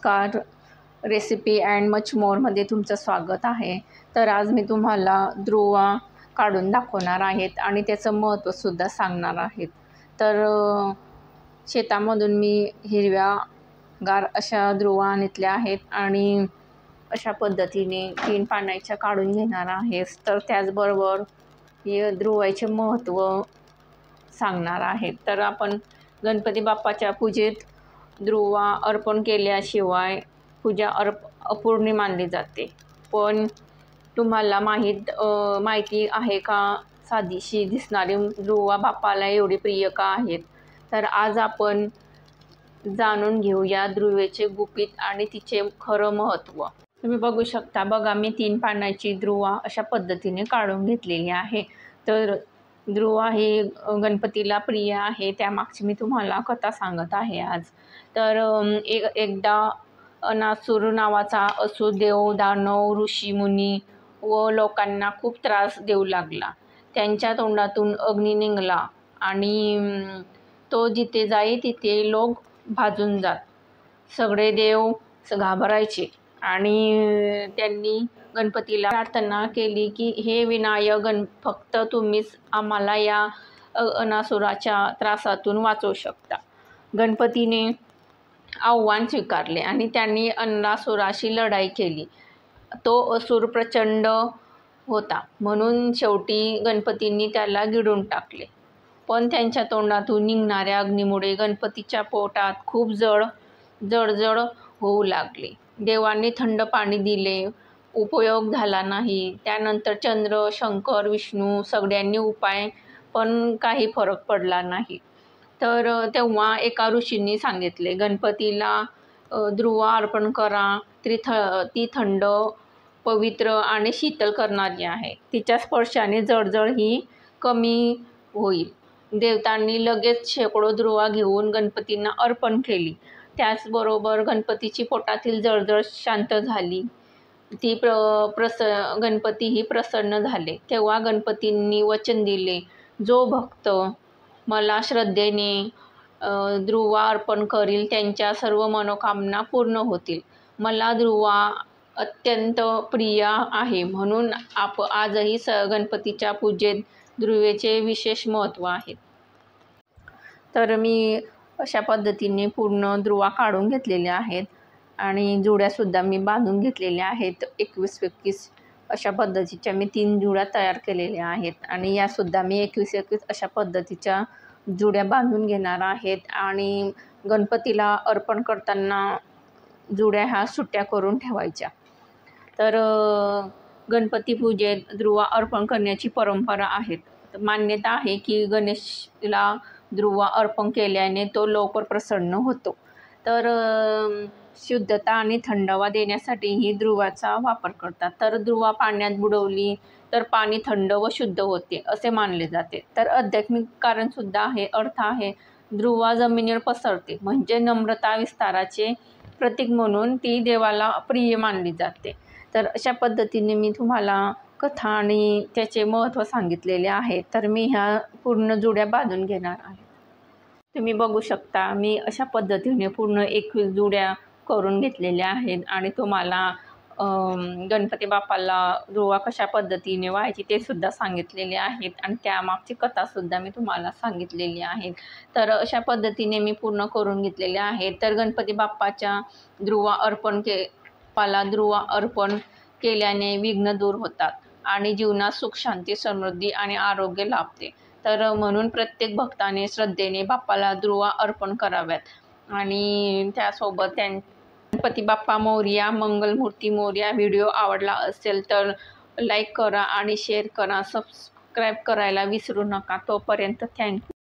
नमस्कार, recipe and much मोरमध्ये तुमचं स्वागत आहे. तर आज मी तुम्हाला ध्रुवा काढून दाखवणार आहेत आणि त्याचं महत्त्वसुद्धा सांगणार आहेत. तर शेतामधून मी हिरव्यागार अशा ध्रुवा आणल्या आहेत आणि अशा पद्धतीने 3 पानाच्या काढून घेणार आहे. तर त्याचबरोबर हे ध्रुवाचे महत्त्व सांगणार आहेत. तर आपण गणपती बाप्पाच्या पूजेत ध्रुवा अर्पण केल्याशिवाय पूजा अपूर्ण मानली जाते. पण तुम्हाला माहिती आहे का, साधीशी दिसणारी ध्रुवा बाप्पाला एवढी प्रिय का आहेत? तर आज आपण जाणून घेऊया ध्रुवेचे गुपित आणि तिचे खरं महत्त्व. तुम्ही बघू शकता, बघा मी 3 पानाची ध्रुवा अशा पद्धतीने काढून घेतलेली आहे. तर ध्रुवा ही गणपतीला प्रिय आहे, त्यामागची मी तुम्हाला कथा सांगत आहे आज. तर एकदा अनासूर नावाचा असुर देव, दानव, ऋषीमुनी व लोकांना खूप त्रास देऊ लागला. त्यांच्या तोंडातून अग्नी निघाला आणि तो जिथे जाई तिथे लोक भाजून जात. सगळे देव घाबरायचे आणि त्यांनी गणपतीला प्रार्थना केली की हे विनायक फक्त तुम्हीच आम्हाला या अनासुराच्या त्रासातून वाचवू शकता. गणपतीने आव्हान स्वीकारले आणि त्यांनी अनासुराशी लढाई केली. तो असुर प्रचंड होता, म्हणून शेवटी गणपतींनी त्याला गिळून टाकले. पण त्यांच्या तोंडातून निघणाऱ्या अग्नीमुळे गणपतीच्या पोटात खूप जळजळ होऊ लागले. देवांनी थंड पाणी दिले, उपयोग झाला नाही. त्यानंतर चंद्र, शंकर, विष्णू सगळ्यांनी उपाय, पण काही फरक पडला नाही. तर तेव्हा एका ऋषींनी सांगितले, गणपतीला ध्रुवा अर्पण करा. ती थंड, पवित्र आणि शीतल करणारी आहे. तिच्या स्पर्शाने जळजळ ही कमी होईल. देवतांनी लगेच शेकडो ध्रुवा घेऊन गणपतींना अर्पण केली. त्याचबरोबर गणपतीची पोटातील जळजळ शांत झाली. गणपतीही प्रसन्न झाले. तेव्हा गणपतींनी वचन दिले, जो भक्त मला श्रद्धेने ध्रुवा अर्पण करील त्यांच्या सर्व मनोकामना पूर्ण होतील. मला ध्रुवा अत्यंत प्रिय आहे, म्हणून आजही गणपतीच्या पूजेत ध्रुवेचे विशेष महत्त्व आहे. तर मी अशा पद्धतीने पूर्ण ध्रुवा काढून घेतलेल्या आहेत आणि जुड्यासुद्धा मी बांधून घेतलेल्या आहेत. 21-21 अशा पद्धतीच्या मी 3 जुड्या तयार केलेल्या आहेत आणि यासुद्धा मी 21-21 अशा पद्धतीच्या जुड्या बांधून घेणार आहेत. आणि गणपतीला अर्पण करताना जुड्या ह्या सुट्ट्या करून ठेवायच्या. तर गणपती पूजेत ध्रुवा अर्पण करण्याची परंपरा आहे. मान्यता आहे की गणेशला ध्रुवा अर्पण केल्याने तो लवकर प्रसन्न होतो. तर शुद्धता आणि थंडावा देण्यासाठीही ध्रुवाचा वापर करतात. तर ध्रुवा पाण्यात बुडवली तर पाणी थंड व शुद्ध होते असे मानले जाते. तर आध्यात्मिक कारणसुद्धा आहे, अर्थ आहे. ध्रुवा जमिनीवर पसरते म्हणजे नम्रता विस्ताराचे प्रतीक म्हणून ती देवाला प्रिय मानली जाते. तर अशा पद्धतीने मी तुम्हाला कथा आणि त्याचे महत्त्व सांगितलेले आहे. तर मी ह्या पूर्ण जुड्या बांधून घेणार आहे. तुम्ही बघू शकता, मी अशा पद्धतीने पूर्ण 21 जुड्या करून घेतलेल्या आहेत आणि तुम्हाला गणपती बाप्पाला ध्रुवा कशा पद्धतीने व्हायची ते सुद्धा सांगितलेले आहेत आणि त्यामागची कथासुद्धा मी तुम्हाला सांगितलेली आहे. तर अशा पद्धतीने मी पूर्ण करून घेतलेले आहेत. तर गणपती बाप्पाच्या ध्रुवा अर्पण केल्याने विघ्न दूर होतात आणि जीवनात सुख, शांती, समृद्धी आणि आरोग्य लाभते. तर म्हणून प्रत्येक भक्ताने श्रद्धेने बाप्पाला ध्रुवा अर्पण कराव्यात आणि त्यासोबत गणपती बाप्पा मोरया, मंगलमूर्ती मोरया. व्हिडिओ आवडला असेल तर लाईक करा आणि शेअर करा, सबस्क्राईब करायला विसरू नका. तोपर्यंत थँक्यू.